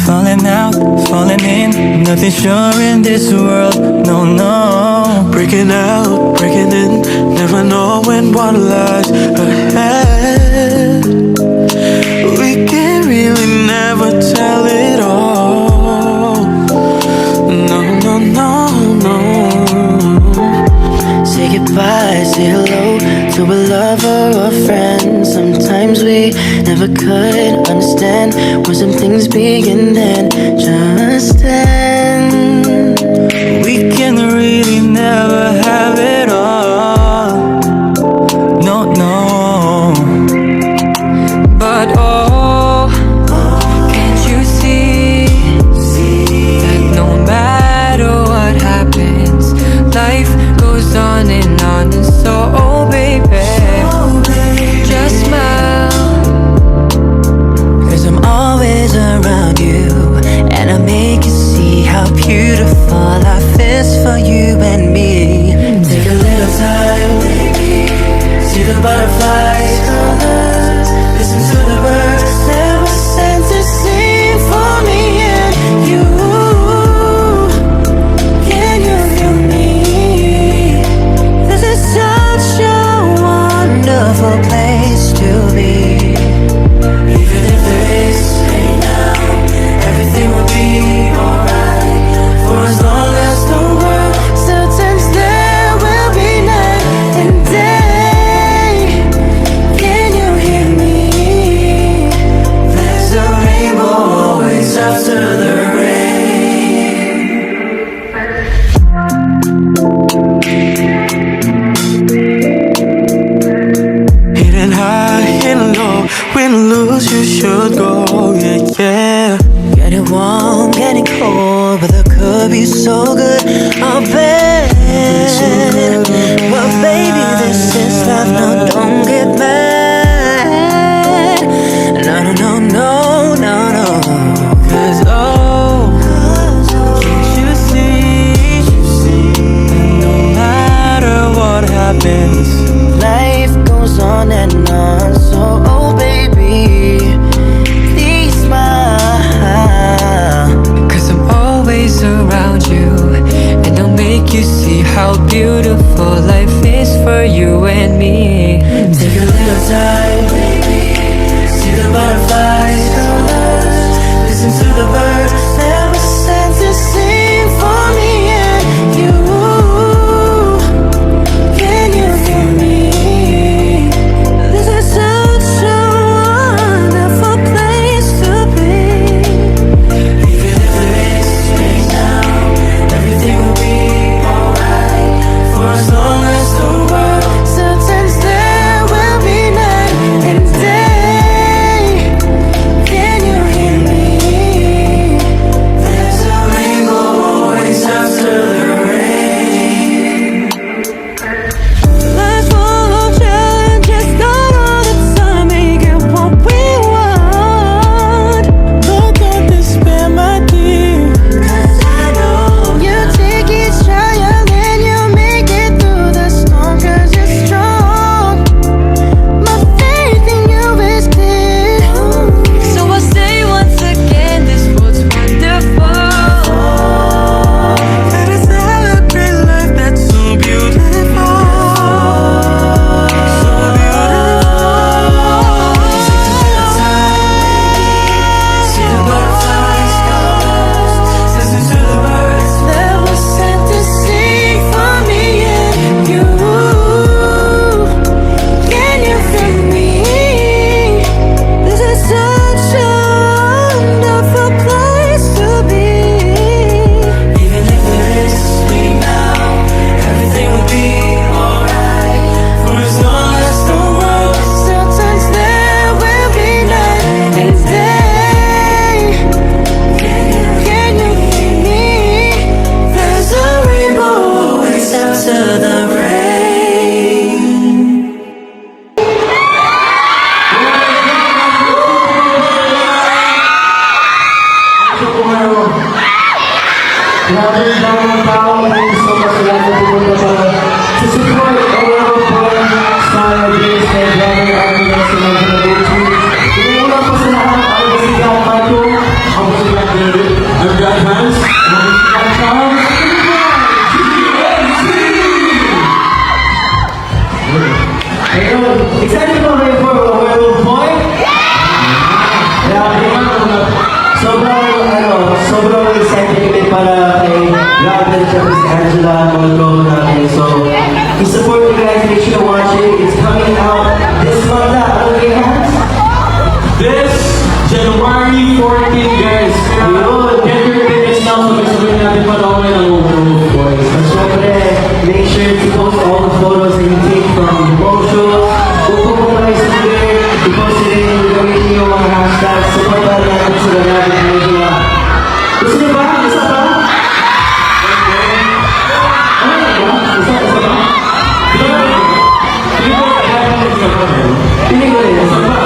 falling out, falling in, nothing sure in this world, no, no. Breaking out, breaking in, never knowing what lies ahead. We can really never tell it all. No, no, no, no. Say goodbye, say hello to a lover or friend. Sometimes we never could understand where some things begin and just end. We can really never have it all, no, no. But oh, can't you see that no matter what happens, life goes on and on. And so, oh baby, just smile, 'cause I'm always around you, and I make you see how beautiful life is for you and me. Take a little time, see the butterflies, colors, listen to the birds that were sent to sing for me and you. Can you feel me? This is such a wonderful place to be. Even if there is pain now, everything will be alright. For as long as the world still turns, there will be night and day. Can you hear me? There's a rainbow always after the rain. Hitting high, hitting low, win or lose, you should go, yeah, yeah. Getting warm, getting cold, but that could be so good. I'll bet. But baby, this is life. No, don't get mad. No, no, no, no, no, no. 'cause oh, can't you see that no matter what happens, Life goes on and on. So, oh baby, please smile. 'cause I'm always around you, and I'll make you see how beautiful life is for you and me. Take a little time, baby. See the butterflies, colors. Listen to the birds that were sent to sing for me and you. Can you feel me? This is such a wonderful place to be. Even if there is pain now, everything will be alright. For as long as the world still turns, there will be night and day. Can you hear me? There's a rainbow always after the rain. Life's full of challenges, not all the time we get what we want. Look at this man, my dear. 'Cause I know you take each trial and you make it through the storm, 'cause you're strong. My faith in you is clear. So I'll say once again, this world's wonderful. Let us celebrate life that's so beautiful. So See the butterflies, colors, listen to the birds that were sent to sing for me and you. Can you feel me? This is such a wonderful place to be. Even if there is pain now, everything will be alright. For as long as the world still turns, there will be night and day. Can you hear me? There's a rainbow always after the rain. Grabe yung mga tao na gusto pa sila na pumunta sa support o world born style days kay Brother Arnold sa mga Gucci. Tumulong pa sa lahat ang basigang bago, ang basigang sobrang excited kami para kay Robin, syempre si Angela, mga tropa natin. So, i-support you guys, make sure to watch it. It's coming out this month na. Ano kayo hands? This January 14, guys. Ayun. Get your tickets now. Sabay-sabay natin panoorin ang Overload Boys. At syempre, make sure to post all the photos that you take from both shows. Kung pupunta kayo sa Twitter, i-post it in, gamitin yung mga hashtags. Supportan natin sila natin ng Angela. Gusto niyo ba? Isa ba? Ano ba? Isa ba? Hindi ko kaya Pili ko rin. Isa pa.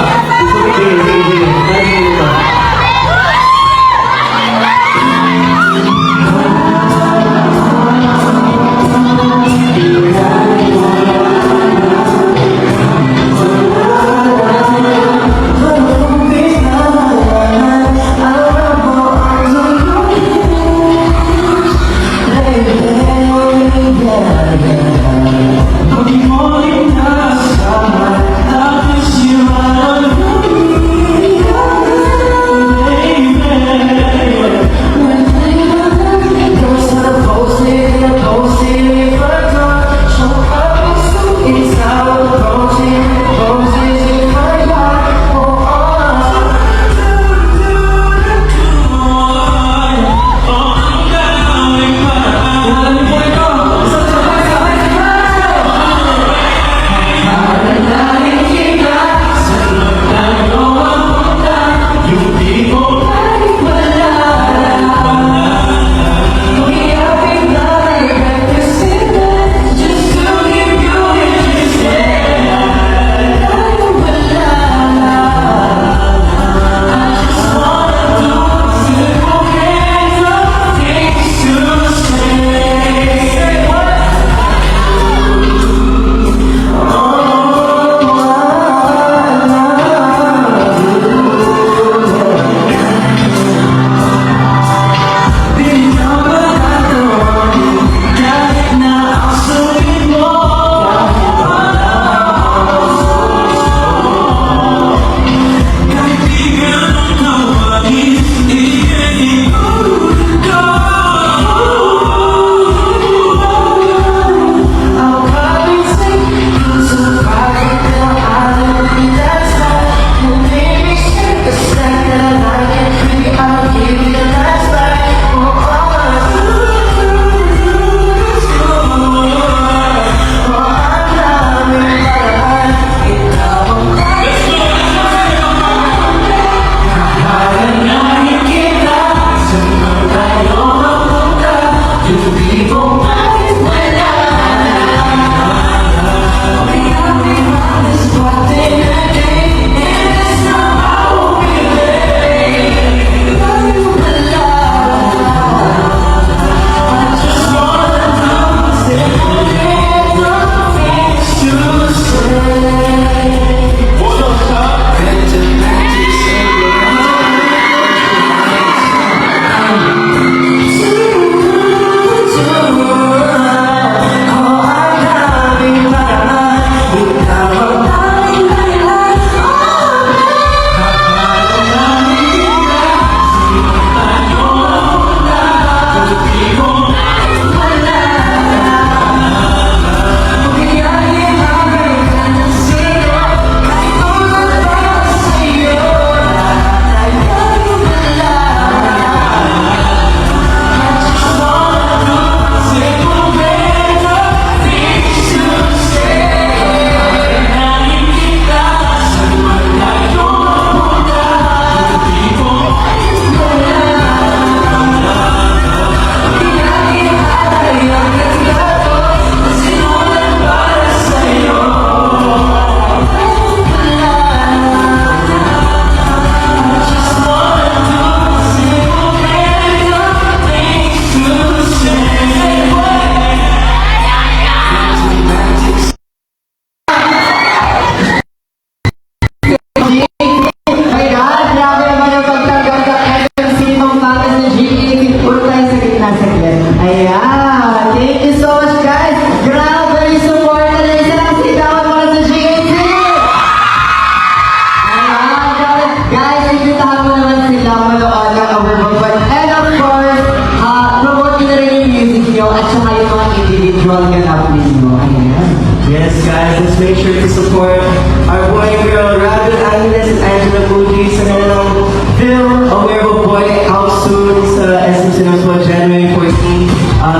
make sure to support our boy and girl, Robin Agnes and Angela Muji sa kanilang film, Aware of a Boy, out soon sa SM Cinemas po, January 14.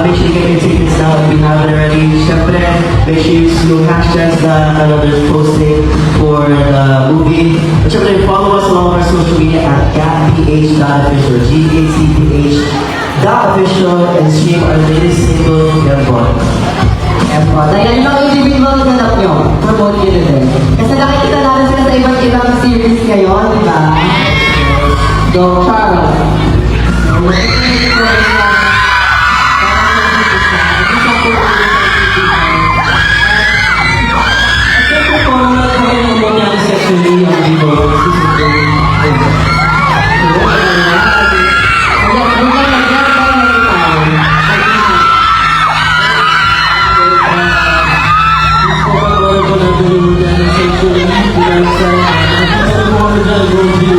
Make sure you get your tickets now if you haven't already. Siyempre, make sure you use yung hashtags na there's posting for the movie. At siyempre, follow us on all of our social media at GACPH.official, GACPH.official, and stream our latest single, Young Boy. Yan po. Dahil yung mga individual na ganap nyo, promote nyo din. Kasi nakikita natin sila sa iba't ibang series ngayon, di ba? So, Charles. Thank you.